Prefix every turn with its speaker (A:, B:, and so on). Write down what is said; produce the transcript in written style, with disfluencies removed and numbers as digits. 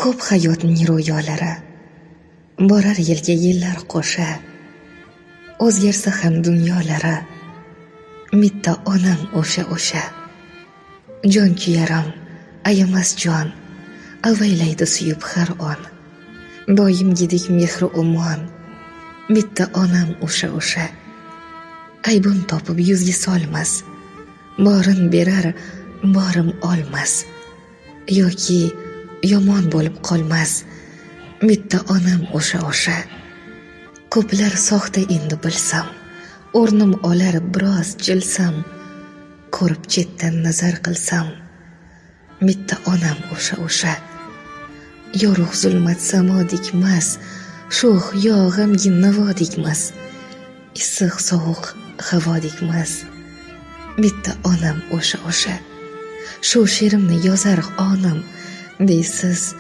A: ko'p hayotning ro'yolari borar yilga yillar qo'sha, o'zgarsa ham dunyolari bitta onam o'sha jon kuyaram ayamas jon, avaylaydi suyib har on, doimgidek mehri umon, bitta onam o'sha aybim topib yuzga solmas, borin berar borim olmas, yoki yomon bo'lib qolmas, bitta onam o'sha ko'plar soxta endi bilsam, o'rnim olar biroz jilsam, ko'rib chetdan nazar qilsam, bitta onam o'sha yorug' zulmat samo dikmas, sho'x yo g'amgin navo dikmas, issiq sovuq havo dikmas, bitta onam o'sha shu she'rimni yozar onam deysiz